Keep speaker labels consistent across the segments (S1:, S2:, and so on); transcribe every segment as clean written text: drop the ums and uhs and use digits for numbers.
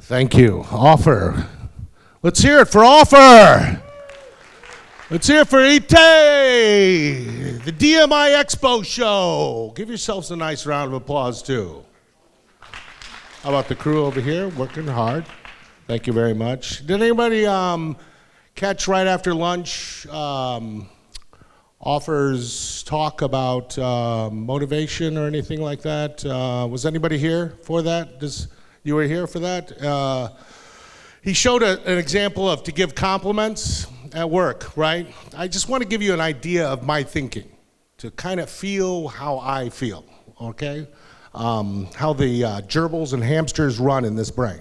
S1: Thank you. Offer. Let's hear it for Offer. Let's hear it for Ite, the DMIEXPO show. Give yourselves a nice round of applause, too. How about the crew over here, working hard? Thank you very much. Did anybody catch right after lunch Offer's talk about motivation or anything like that? Was anybody here for that? You were here for that? He showed an example of to give compliments at work, right? I just want to give you an idea of my thinking, to kind of feel how I feel, okay? How the gerbils and hamsters run in this brain.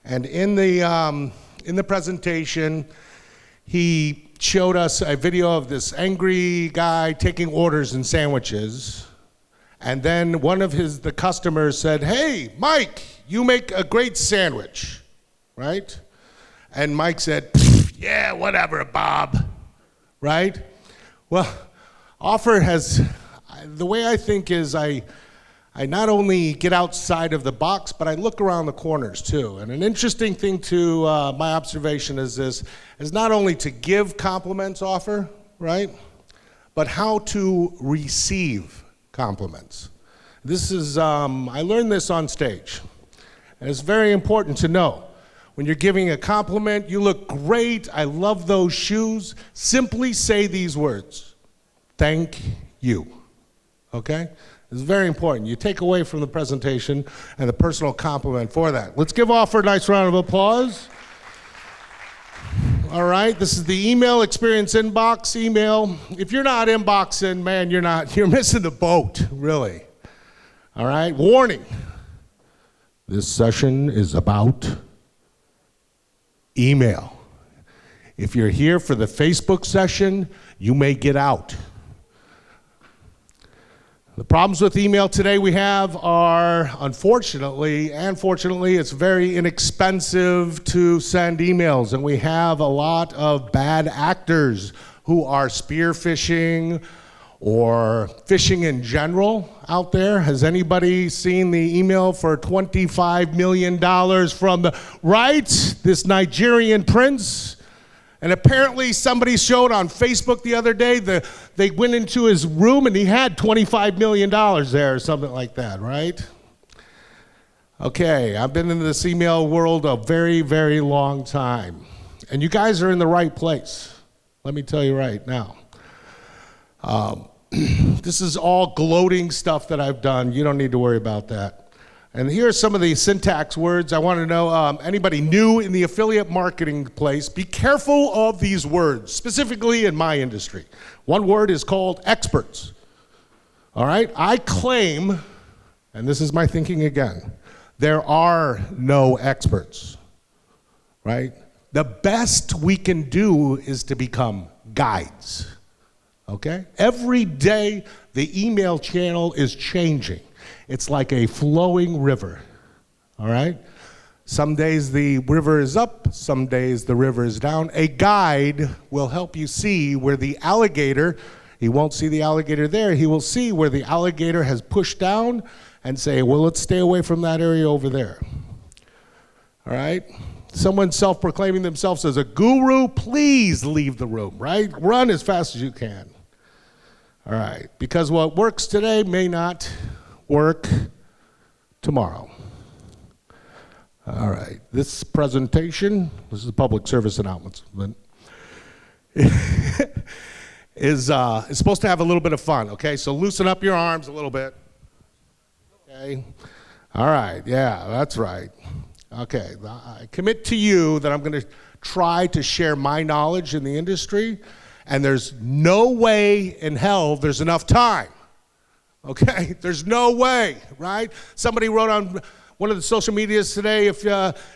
S1: And in the presentation, he showed us a video of this angry guy taking orders and sandwiches. And then one of the customers said, "Hey, Mike, you make a great sandwich," right? And Mike said, "Yeah, whatever, Bob," right? Well, Offer has, the way I think is I not only get outside of the box, but I look around the corners too. And an interesting thing to my observation is this, is not only to give compliments, Offer, right? But how to receive compliments. This is, I learned this on stage. And it's very important to know. When you're giving a compliment, "You look great, I love those shoes," simply say these words, "Thank you," okay? It's very important. You take away from the presentation and the personal compliment for that. Let's give Offer a nice round of applause. All right, this is the email experience inbox email. If you're not inboxing, man, you're missing the boat, really. All right, warning. This session is about email. If you're here for the Facebook session, you may get out. The problems with email today we have are, unfortunately and fortunately, it's very inexpensive to send emails, and we have a lot of bad actors who are spear phishing or phishing in general out there. Has anybody seen the email for $25 million from the right? This Nigerian prince? And apparently somebody showed on Facebook the other day that they went into his room and he had $25 million there or something like that, right? Okay, I've been in this email world a very, very long time. And you guys are in the right place. Let me tell you right now. This is all gloating stuff that I've done. You don't need to worry about that. And here are some of the syntax words. I want to know, anybody new in the affiliate marketing place, be careful of these words, specifically in my industry. One word is called experts. All right? I claim, and this is my thinking again, there are no experts, right? The best we can do is to become guides, okay? Every day, the email channel is changing. It's like a flowing river, all right? Some days the river is up, some days the river is down. A guide will help you see where the alligator, he won't see the alligator there, he will see where the alligator has pushed down and say, well, let's stay away from that area over there, all right? Someone self-proclaiming themselves as a guru, please leave the room, right? Run as fast as you can, all right? Because what works today may not work tomorrow. All right, this presentation, this is a public service announcement, is supposed to have a little bit of fun, okay? So loosen up your arms a little bit, okay? All right, yeah, that's right. Okay, I commit to you that I'm gonna try to share my knowledge in the industry, and there's no way in hell there's enough time. Okay, there's no way, right? Somebody wrote on one of the social medias today, if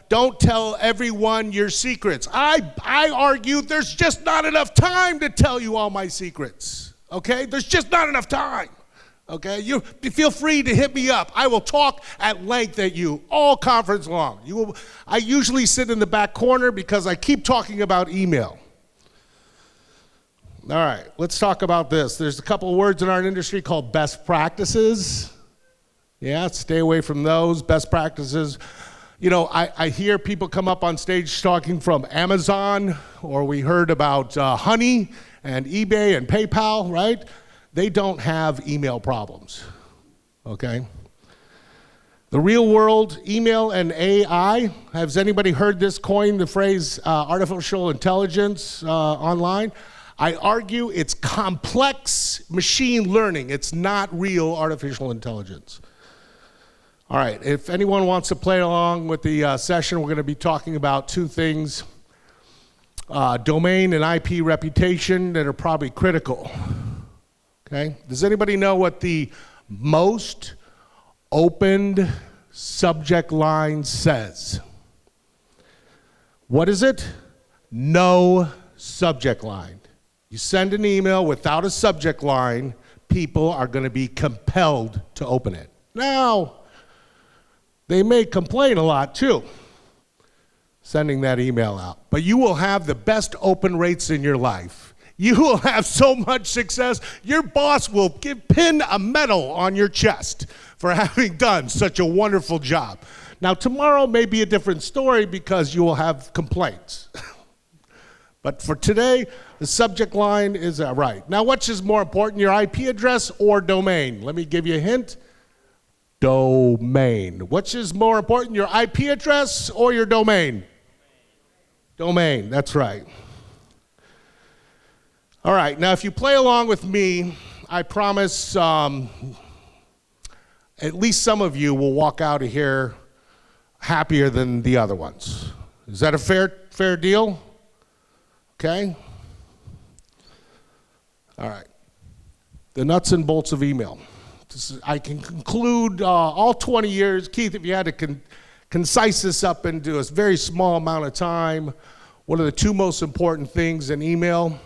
S1: don't tell everyone your secrets. I argue there's just not enough time to tell you all my secrets, okay? There's just not enough time, okay? You feel free to hit me up. I will talk at length at you all conference long. I usually sit in the back corner because I keep talking about email. All right, let's talk about this. There's a couple of words in our industry called best practices. Yeah, stay away from those. Best practices. You know, I hear people come up on stage talking from Amazon, or we heard about Honey and eBay and PayPal, right? They don't have email problems, okay? The real world, email and AI. Has anybody heard this coin, the phrase artificial intelligence online? I argue it's complex machine learning. It's not real artificial intelligence. All right, if anyone wants to play along with the session, we're going to be talking about two things, domain and IP reputation, that are probably critical. Okay, does anybody know what the most opened subject line says? What is it? No subject line. You send an email without a subject line, people are going to be compelled to open it. Now, they may complain a lot too, sending that email out. But you will have the best open rates in your life. You will have so much success. Your boss will pin a medal on your chest for having done such a wonderful job. Now, tomorrow may be a different story because you will have complaints. But for today, the subject line is right. Now, which is more important, your IP address or domain? Let me give you a hint. Domain. Which is more important, your IP address or your domain? Domain, that's right. All right, now if you play along with me, I promise at least some of you will walk out of here happier than the other ones. Is that a fair deal? Okay? All right. The nuts and bolts of email. I can conclude all 20 years. Keith, if you had to concise this up into a very small amount of time, what are the two most important things in email?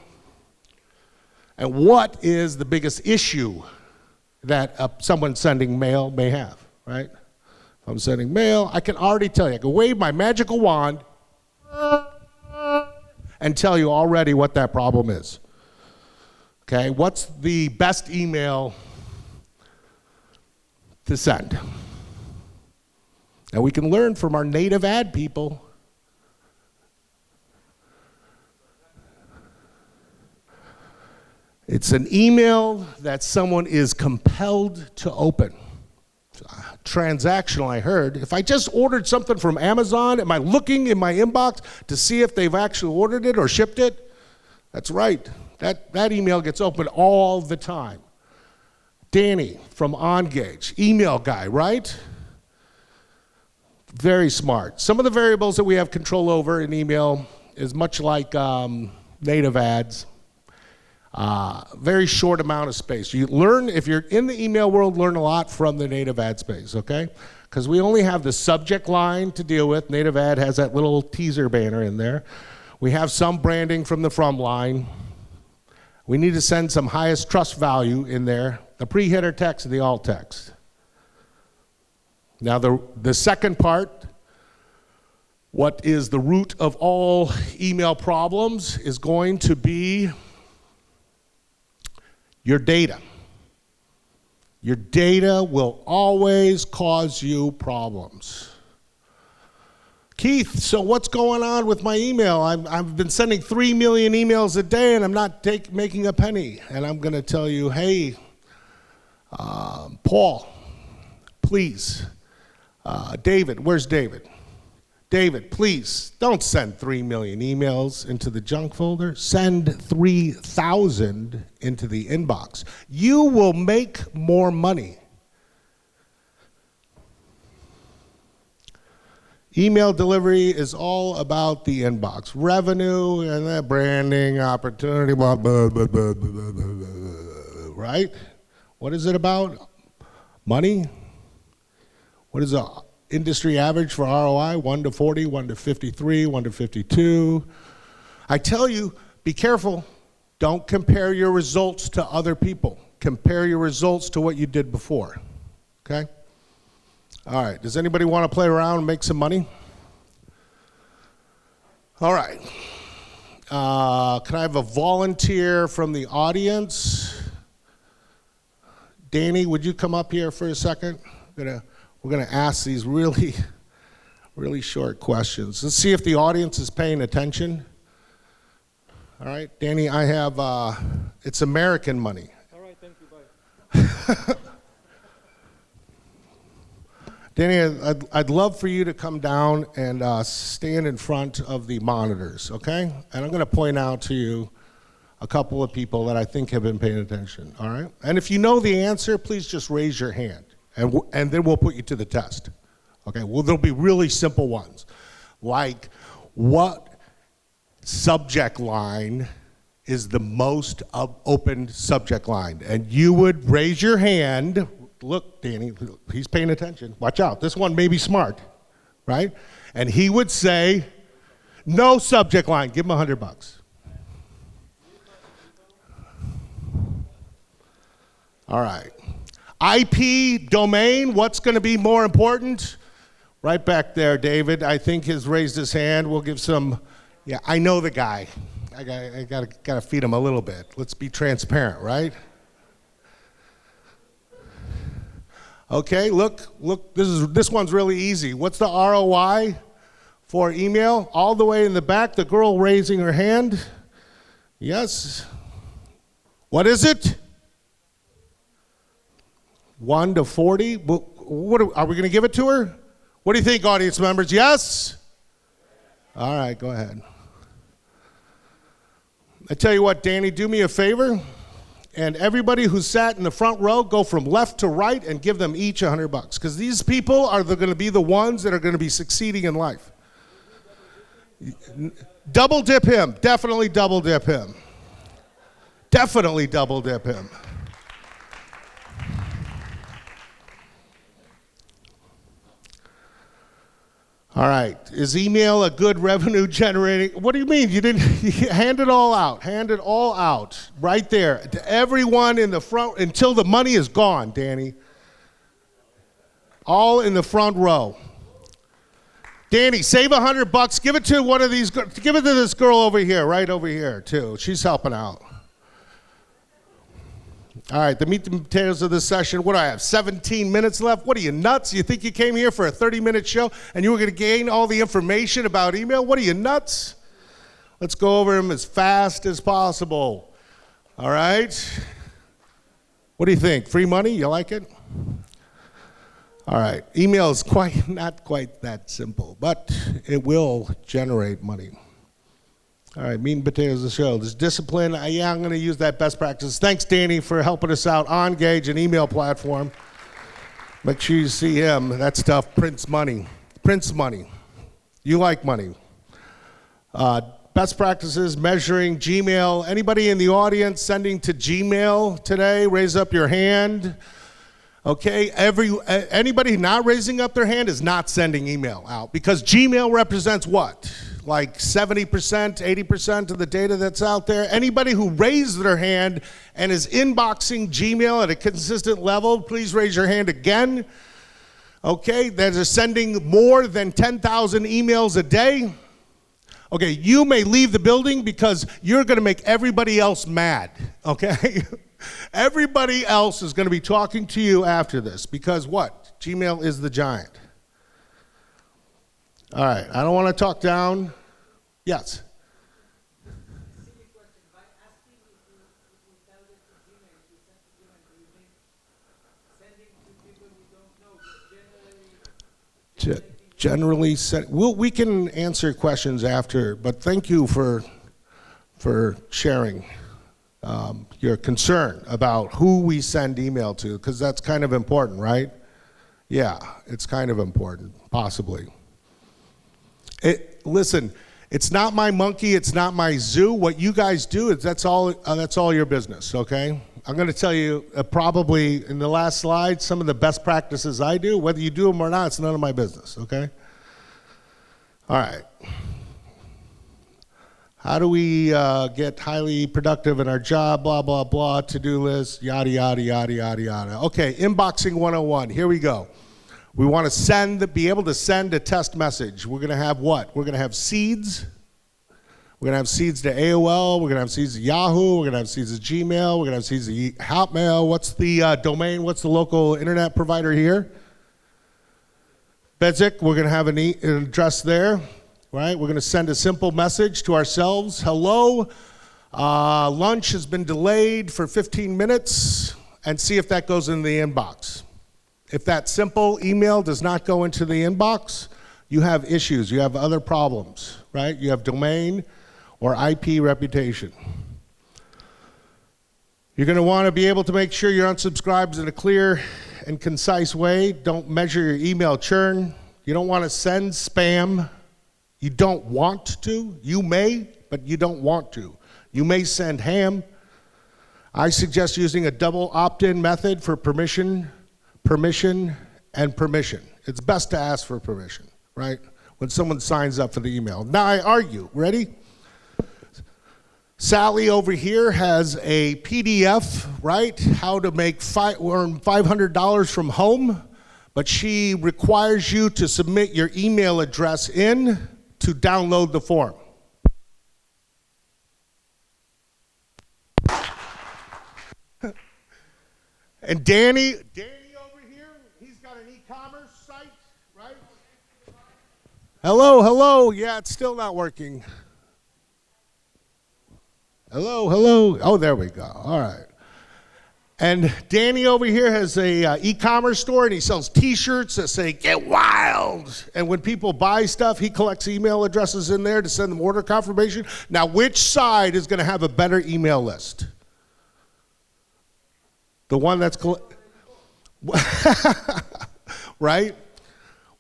S1: And what is the biggest issue that someone sending mail may have, right? If I'm sending mail, I can already tell you. I can wave my magical wand and tell you already what that problem is. Okay, what's the best email to send? And we can learn from our native ad people. It's an email that someone is compelled to open. Transactional, I heard. If I just ordered something from Amazon, am I looking in my inbox to see if they've actually ordered it or shipped it? That's right. That email gets opened all the time. Danny from OnGage, email guy, right? Very smart. Some of the variables that we have control over in email is much like native ads. Very short amount of space. You learn, if you're in the email world, learn a lot from the native ad space, okay? Because we only have the subject line to deal with. Native ad has that little teaser banner in there. We have some branding from the from line. We need to send some highest trust value in there, the pre-header text and the alt text. Now the second part, what is the root of all email problems, is going to be your data. Your data will always cause you problems. Keith, so what's going on with my email? I've been sending 3 million emails a day and I'm not making a penny. And I'm going to tell you, hey, Paul, please. David, where's David? David, please, don't send 3 million emails into the junk folder. Send 3,000 into the inbox. You will make more money. Email delivery is all about the inbox. Revenue and that branding, opportunity, blah, blah, blah, blah, blah, blah, blah, right? What is it about? Money? What is the industry average for ROI? 1 to 40, 1 to 53, 1 to 52. I tell you, be careful. Don't compare your results to other people. Compare your results to what you did before, okay? All right, does anybody want to play around and make some money? All right. Can I have a volunteer from the audience? Danny, would you come up here for a second? We're gonna ask these really, Really short questions. Let's see if the audience is paying attention. All right, Danny, I have, it's American money.
S2: All right, thank you, bye.
S1: Danny, I'd love for you to come down and stand in front of the monitors, okay? And I'm going to point out to you a couple of people that I think have been paying attention, all right? And if you know the answer, please just raise your hand, and then we'll put you to the test, okay? Well, there'll be really simple ones, like what subject line is the most opened subject line? And you would raise your hand. Look, Danny, he's paying attention. Watch out. This one may be smart, right? And he would say, no subject line. Give him $100. All right. IP domain, what's going to be more important? Right back there, David, I think has raised his hand. We'll give some, yeah, I know the guy. I gotta feed him a little bit. Let's be transparent, right? Okay, look, this one's really easy. What's the ROI for email? All the way in the back, the girl raising her hand. Yes. What is it? 1 to 40? What are we going to give it to her? What do you think, audience members? Yes? All right, go ahead. I tell you what, Danny, do me a favor, and everybody who sat in the front row, go from left to right and give them each $100, because these people are going to be the ones that are going to be succeeding in life. Double dip him. Definitely double dip him. Definitely double dip him. All right, is email a good revenue generating? What do you mean? You didn't hand it all out. Hand it all out right there to everyone in the front until the money is gone, Danny. All in the front row. Danny, save $100. Give it to one of these. Give it to this girl over here, right over here too. She's helping out. All right, the meat and potatoes of this session. What do I have, 17 minutes left? What are you, nuts? You think you came here for a 30-minute show and you were going to gain all the information about email? What are you, nuts? Let's go over them as fast as possible. All right? What do you think? Free money? You like it? All right. Email is not quite that simple, but it will generate money. All right, meat and potatoes of the show. There's discipline. Yeah, I'm going to use that best practice. Thanks, Danny, for helping us out. Engage, an email platform. Make sure you see him. That stuff prints money. Prints money. You like money. Best practices, measuring Gmail. Anybody in the audience sending to Gmail today? Raise up your hand. Okay, anybody not raising up their hand is not sending email out, because Gmail represents what? Like 70%, 80% of the data that's out there. Anybody who raised their hand and is inboxing Gmail at a consistent level, please raise your hand again. Okay, that are sending more than 10,000 emails a day. Okay, you may leave the building because you're going to make everybody else mad, okay? Everybody else is going to be talking to you after this, because what? Gmail is the giant. All right, I don't want to talk down. Yes? Generally, we can answer questions after, but thank you for sharing your concern about who we send email to, because that's kind of important, right? Yeah, it's kind of important, possibly. Listen, it's not my monkey, it's not my zoo. What you guys do is that's all your business, okay? I'm going to tell you probably in the last slide some of the best practices I do. Whether you do them or not, it's none of my business, okay? All right. How do we get highly productive in our job, blah, blah, blah, to-do list, yada, yada, yada, yada, yada. Okay, inboxing 101, here we go. We want to be able to send a test message. We're going to have what? We're going to have seeds. We're going to have seeds to AOL. We're going to have seeds to Yahoo. We're going to have seeds to Gmail. We're going to have seeds to Hotmail. What's the domain? What's the local internet provider here? Bezic, we're going to have an address there, right? We're going to send a simple message to ourselves. Hello, lunch has been delayed for 15 minutes, and see if that goes in the inbox. If that simple email does not go into the inbox, you have issues, you have other problems, right? You have domain or IP reputation. You're going to want to be able to make sure your unsubscribes in a clear and concise way. Don't measure your email churn. You don't want to send spam. You don't want to. You may, but you don't want to. You may send ham. I suggest using a double opt-in method for permission, and permission. It's best to ask for permission, right? When someone signs up for the email. Now I argue, ready? Sally over here has a PDF, right? How to earn $500 from home, but she requires you to submit your email address in to download the form. And Danny over here, he's got an e-commerce site, right? Hello. Yeah, it's still not working. Hello. Oh, there we go. All right. And Danny over here has a e-commerce store, and he sells T-shirts that say "Get Wild." And when people buy stuff, he collects email addresses in there to send them order confirmation. Now, which side is going to have a better email list? The one that's right?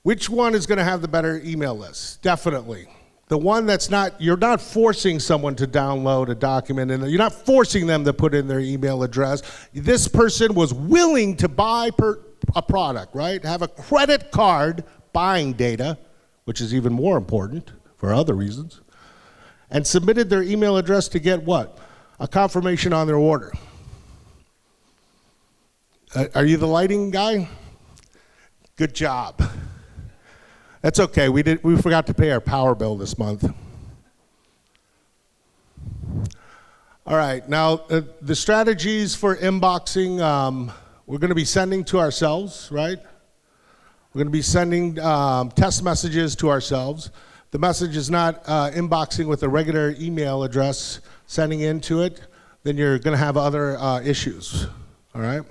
S1: Which one is going to have the better email list? Definitely. The one that's not, you're not forcing someone to download a document, and you're not forcing them to put in their email address. This person was willing to buy a product, right? Have a credit card buying data, which is even more important for other reasons, and submitted their email address to get what? A confirmation on their order. Are you the lighting guy? Good job. That's okay. We forgot to pay our power bill this month. All right. Now, the strategies for inboxing, we're going to be sending to ourselves, right? We're going to be sending test messages to ourselves. The message is not inboxing with a regular email address, sending into it, then you're going to have other issues, all right?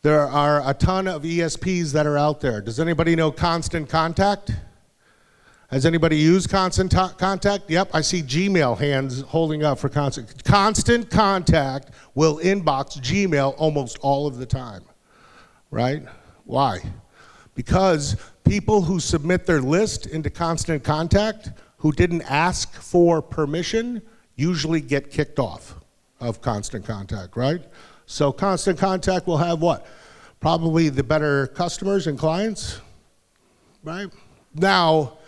S1: There are a ton of ESPs that are out there. Does anybody know Constant Contact? Has anybody used Constant Contact? Yep, I see Gmail hands holding up for Constant. Constant Contact will inbox Gmail almost all of the time, right? Why? Because people who submit their list into Constant Contact who didn't ask for permission usually get kicked off of Constant Contact, right? So Constant Contact will have what? Probably the better customers and clients, right? Now,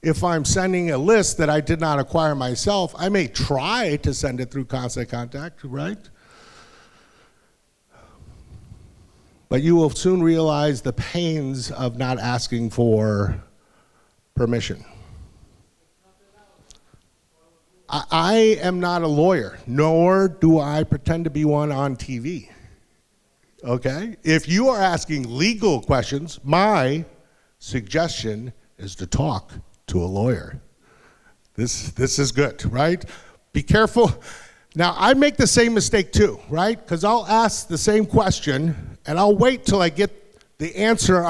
S1: if I'm sending a list that I did not acquire myself, I may try to send it through Constant Contact, right? But you will soon realize the pains of not asking for permission. I am not a lawyer, nor do I pretend to be one on TV, okay? If you are asking legal questions, my suggestion is to talk to a lawyer. This is good, right? Be careful. Now, I make the same mistake too, right? Because I'll ask the same question, and I'll wait till I get the answer.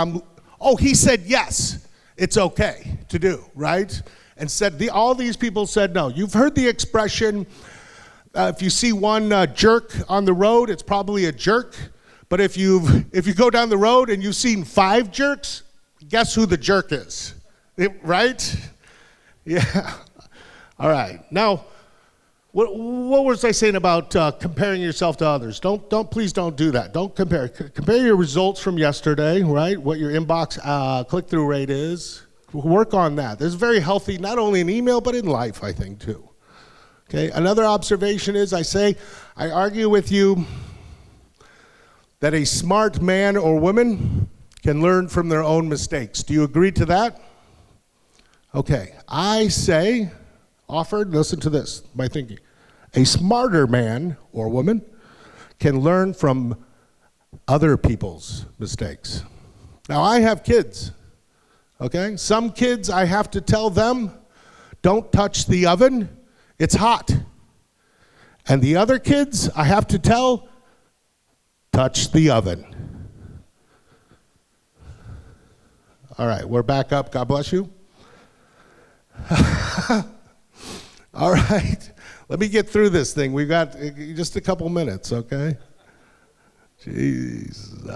S1: Oh, he said yes, it's okay to do, right? And all these people said no. You've heard the expression, if you see one jerk on the road, it's probably a jerk. But if you go down the road and you've seen 5 jerks, guess who the jerk is, right? Yeah. All right. Now, what was I saying about comparing yourself to others? Please don't do that. Don't compare. Compare your results from yesterday, right? What your inbox click-through rate is. Work on that. This is very healthy, not only in email, but in life, I think, too. Okay, another observation is I argue with you that a smart man or woman can learn from their own mistakes. Do you agree to that? Okay, I say, listen to this, my thinking. A smarter man or woman can learn from other people's mistakes. Now, I have kids. Okay? Some kids, I have to tell them, don't touch the oven, it's hot. And the other kids, I have to tell, touch the oven. All right, we're back up. God bless you. All right, let me get through this thing. We've got just a couple minutes, okay? Jeez.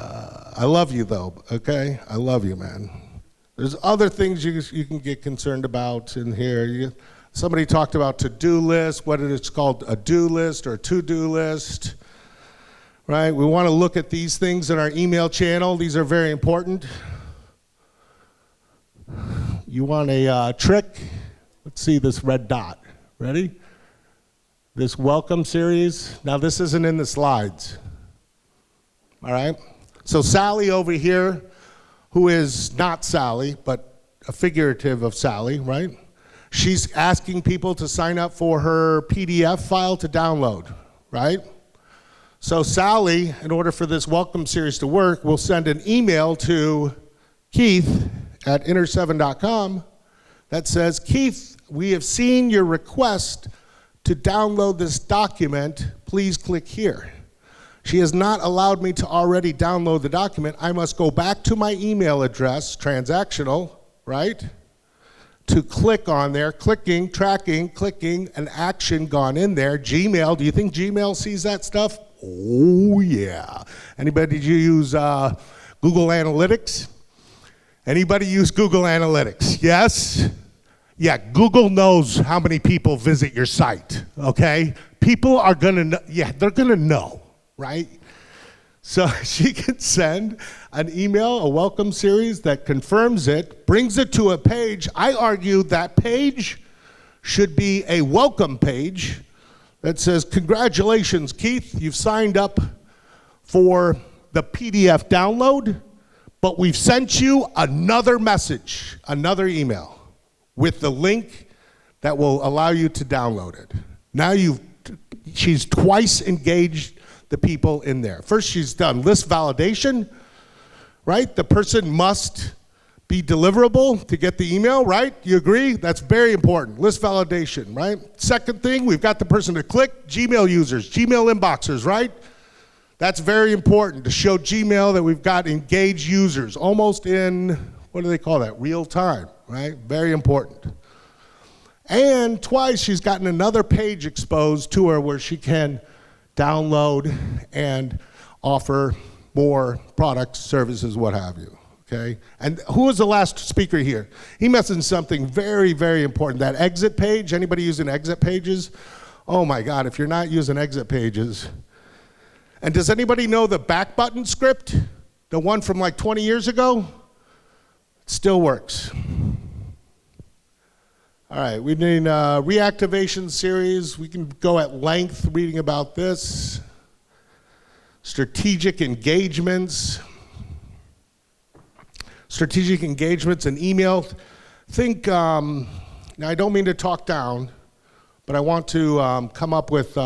S1: I love you, though, okay? I love you, man. There's other things you can get concerned about in here. Somebody talked about to-do list, whether it's called a do list or a to-do list, right? We want to look at these things in our email channel. These are very important. You want a trick? Let's see this red dot. Ready? This welcome series. Now, this isn't in the slides. All right? So Sally over here, who is not Sally, but a figurative of Sally, right? She's asking people to sign up for her PDF file to download, right? So Sally, in order for this welcome series to work, will send an email to Keith at inner7.com that says, Keith, we have seen your request to download this document. Please click here. She has not allowed me to already download the document. I must go back to my email address, transactional, right? To click on there, clicking, tracking, clicking, an action gone in there. Gmail, do you think Gmail sees that stuff? Oh, yeah. Anybody use Google Analytics? Anybody use Google Analytics? Yes? Yeah, Google knows how many people visit your site, okay? People are gonna know, yeah, they're gonna know, right? So she can send an email, a welcome series that confirms it, brings it to a page. I argue that page should be a welcome page that says, congratulations, Keith, you've signed up for the PDF download, but we've sent you another message, another email with the link that will allow you to download it. Now she's twice engaged the people in there. First, she's done list validation, right? The person must be deliverable to get the email, right? You agree? That's very important. List validation, right? Second thing, we've got the person to click, Gmail users, Gmail inboxers, right? That's very important to show Gmail that we've got engaged users, almost in, what do they call that? Real time, right? Very important. And twice she's gotten another page exposed to her where she can download and offer more products, services, what have you, okay? And who was the last speaker here? He mentioned something very, very important. That exit page, anybody using exit pages? Oh my God, if you're not using exit pages. And does anybody know the back button script? The one from like 20 years ago? It still works. All right, we need a reactivation series. We can go at length reading about this. Strategic engagements. Strategic engagements and email. Think, now I don't mean to talk down, but I want to come up with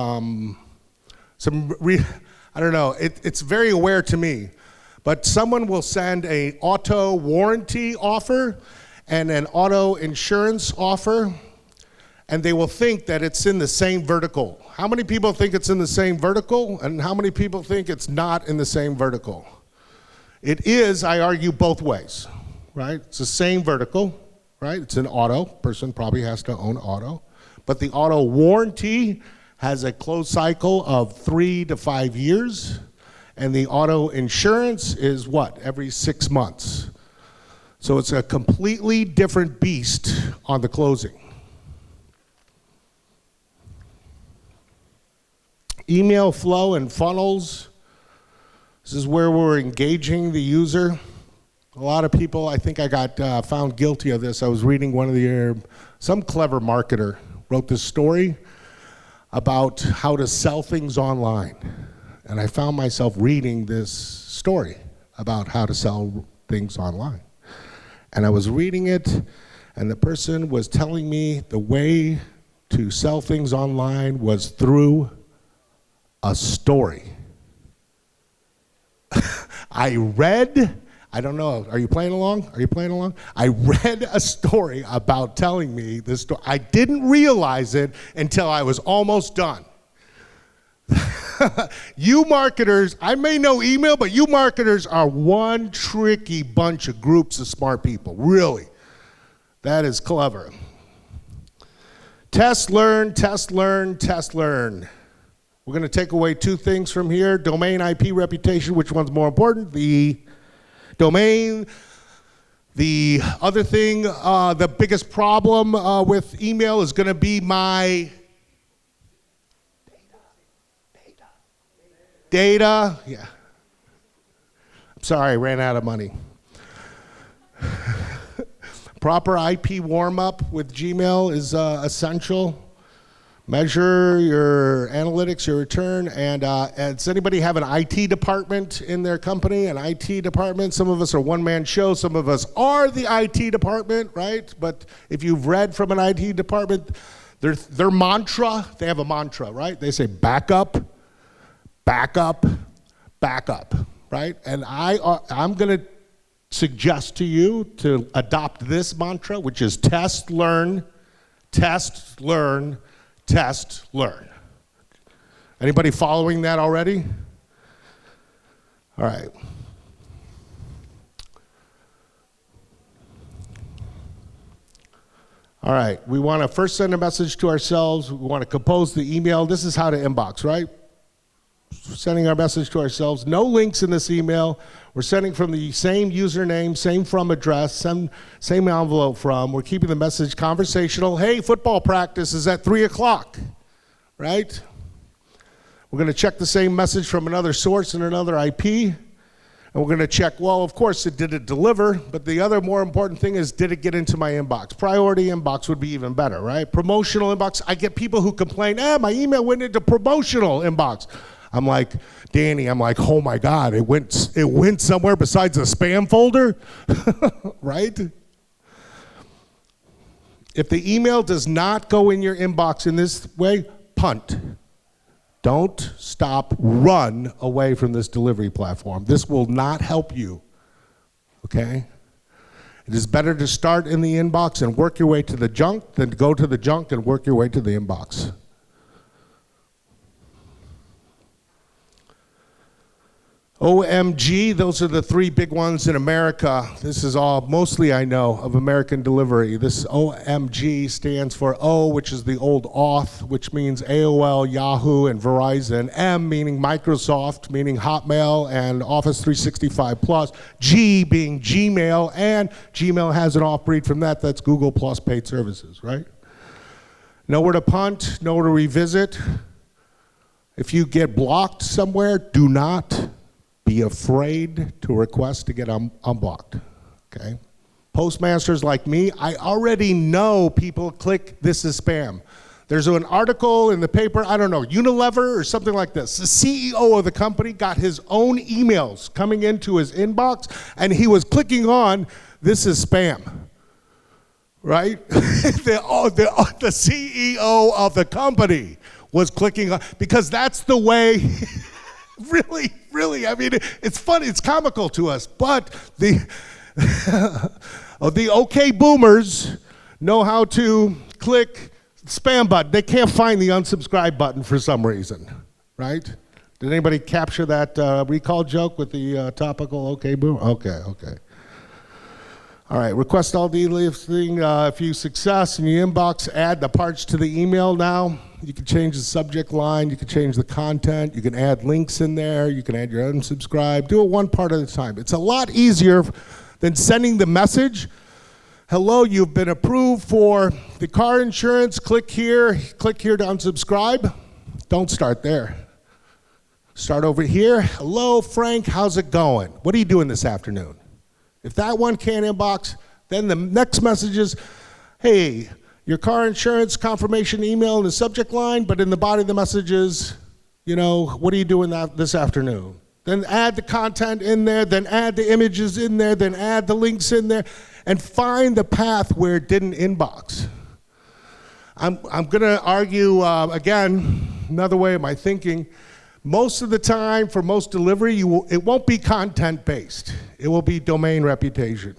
S1: I don't know, it's very aware to me, but someone will send a auto warranty offer and an auto insurance offer, and they will think that it's in the same vertical. How many people think it's in the same vertical, and how many people think it's not in the same vertical? It is, I argue, both ways, right? It's the same vertical, right? It's an auto. Person probably has to own auto. But the auto warranty has a closed cycle of 3 to 5 years, and the auto insurance is what? Every 6 months. So it's a completely different beast on the closing. Email flow and funnels. This is where we're engaging the user. A lot of people, I think I got found guilty of this. I was reading some clever marketer wrote this story about how to sell things online. And I found myself reading this story about how to sell things online. And I was reading it, and the person was telling me the way to sell things online was through a story. I read I don't know. Are you playing along? Are you playing along? I read a story about telling me this story. I didn't realize it until I was almost done. You marketers, I may know email, but you marketers are one tricky bunch of groups of smart people. Really. That is clever. Test, learn, test, learn, test, learn. We're going to take away two things from here. Domain, IP, reputation. Which one's more important? The domain. The other thing, the biggest problem with email is going to be my data. Yeah. I'm sorry, I ran out of money. Proper IP warm-up with Gmail is essential. Measure your analytics, your return, and does anybody have an IT department in their company? An IT department? Some of us are one-man show. Some of us are the IT department, right? But if you've read from an IT department, their mantra, they have a mantra, right? They say backup, backup, backup, right? And I'm going to suggest to you to adopt this mantra, which is test, learn, test, learn, test, learn. Anybody following that already? All right. All right, we want to first send a message to ourselves. We want to compose the email. This is how to inbox, right? Sending our message to ourselves. No links in this email. We're sending from the same username, same from address, same envelope from. We're keeping the message conversational. Hey, football practice is at 3 o'clock, right? We're going to check the same message from another source and another IP. And we're going to check, well, of course, did it deliver? But the other more important thing is, did it get into my inbox? Priority inbox would be even better, right? Promotional inbox. I get people who complain, my email went into promotional inbox. I'm like, Danny, oh my God, it went somewhere besides a spam folder, right? If the email does not go in your inbox in this way, punt. Don't stop, run away from this delivery platform. This will not help you, okay? It is better to start in the inbox and work your way to the junk than to go to the junk and work your way to the inbox. OMG, those are the three big ones in America. This is all, mostly I know, of American delivery. This OMG stands for O, which is the old auth, which means AOL, Yahoo, and Verizon. M meaning Microsoft, meaning Hotmail and Office 365 Plus. G being Gmail, and Gmail has an off-breed from that. That's Google Plus paid services, right? Nowhere to punt, nowhere to revisit. If you get blocked somewhere, do not be afraid to request to get unblocked, okay? Postmasters like me, I already know people click this is spam. There's an article in the paper, I don't know, Unilever or something like this. The CEO of the company got his own emails coming into his inbox, and he was clicking on, this is spam, right? the CEO of the company was clicking on, because that's the way. Really, I mean, it's funny, it's comical to us, but the okay boomers know how to click spam button. They can't find the unsubscribe button for some reason, right? Did anybody capture that recall joke with the topical okay boomer? Okay. All right, request all delisting. If you success in your inbox, add the parts to the email now. You can change the subject line, you can change the content, you can add links in there, you can add your unsubscribe. Do it one part at a time. It's a lot easier than sending the message. Hello, you've been approved for the car insurance. Click here to unsubscribe. Don't start there. Start over here. Hello, Frank, how's it going? What are you doing this afternoon? If that one can't inbox, then the next message is, hey, your car insurance confirmation email in the subject line, but in the body of the message is, what are you doing this afternoon? Then add the content in there, then add the images in there, then add the links in there, and find the path where it didn't inbox. I'm going to argue, again, another way of my thinking, Most of the time, for most delivery, it won't be content-based. It will be domain reputation.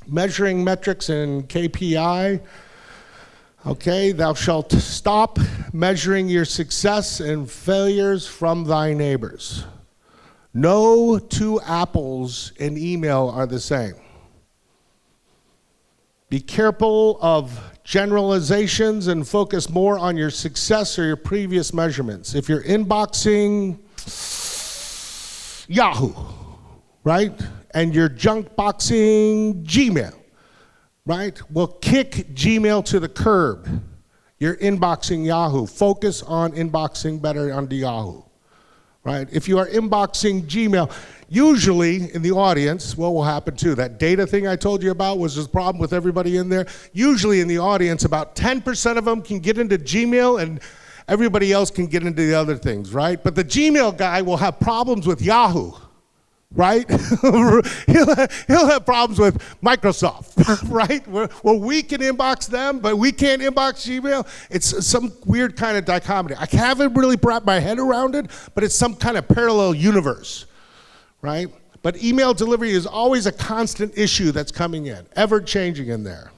S1: Measuring metrics and KPI. Okay, thou shalt stop measuring your success and failures from thy neighbors. No two apples in email are the same. Be careful of generalizations and focus more on your success or your previous measurements. If you're inboxing Yahoo, right, and you're junk boxing Gmail, right, well, kick Gmail to the curb. You're inboxing Yahoo. Focus on inboxing better on the Yahoo, right? If you are inboxing Gmail, usually in the audience, what will happen too, that data thing I told you about was the problem with everybody in there. Usually in the audience, about 10% of them can get into Gmail and everybody else can get into the other things, right? But the Gmail guy will have problems with Yahoo, right? he'll have problems with Microsoft, right? Well, we can inbox them, but we can't inbox Gmail. It's some weird kind of dichotomy. I haven't really wrapped my head around it, but it's some kind of parallel universe, right? But email delivery is always a constant issue that's coming in, ever changing in there.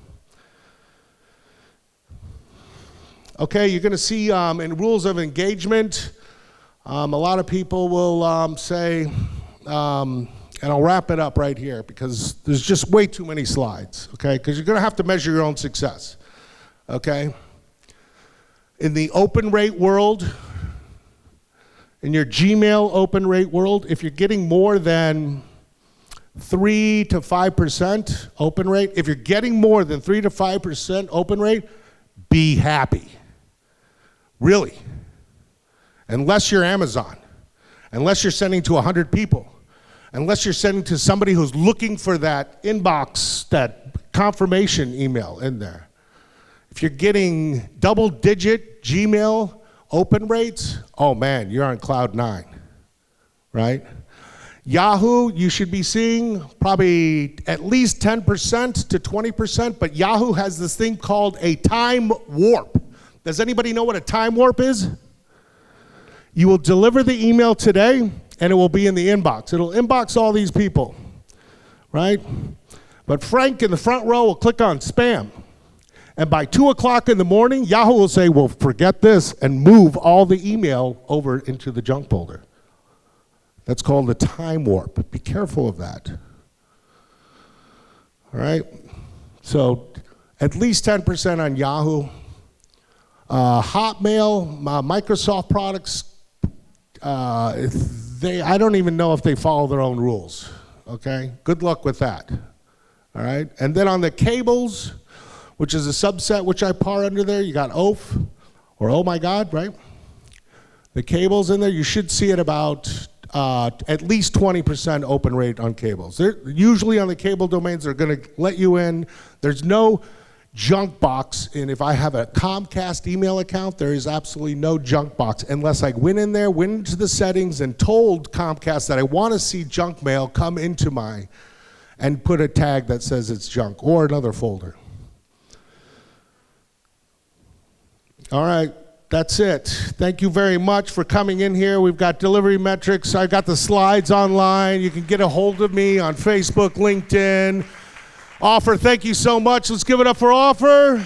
S1: Okay, you're gonna see in rules of engagement, a lot of people will say, and I'll wrap it up right here because there's just way too many slides, okay? Because you're gonna have to measure your own success, okay? In the open rate world, in your Gmail open rate world, if you're getting more than 3 to 5% open rate, if you're getting more than 3 to 5% open rate, be happy. Really. Unless you're Amazon, unless you're sending to 100 people, unless you're sending to somebody who's looking for that inbox, that confirmation email in there. If you're getting double-digit Gmail open rates, oh man, you're on cloud 9, right? Yahoo, you should be seeing probably at least 10% to 20%, but Yahoo has this thing called a time warp. Does anybody know what a time warp is? You will deliver the email today, and it will be in the inbox. It'll inbox all these people, right? But Frank in the front row will click on spam. And by 2 o'clock in the morning, Yahoo will say, well, forget this, and move all the email over into the junk folder. That's called a time warp. Be careful of that. All right? So at least 10% on Yahoo. Hotmail, Microsoft products, I don't even know if they follow their own rules, okay? Good luck with that, all right? And then on the cables, which is a subset which I par under there, you got OAF, or oh my God, right? The cables in there, you should see it about at least 20% open rate on cables. They're usually on the cable domains, they're gonna let you in. There's no junk box, and if I have a Comcast email account, there is absolutely no junk box unless I went into the settings and told Comcast that I want to see junk mail come into and put a tag that says it's junk or another folder. All right, that's it. Thank you very much for coming in here. We've got delivery metrics. I got the slides online. You can get a hold of me on Facebook, LinkedIn. Offer, thank you so much. Let's give it up for Offer.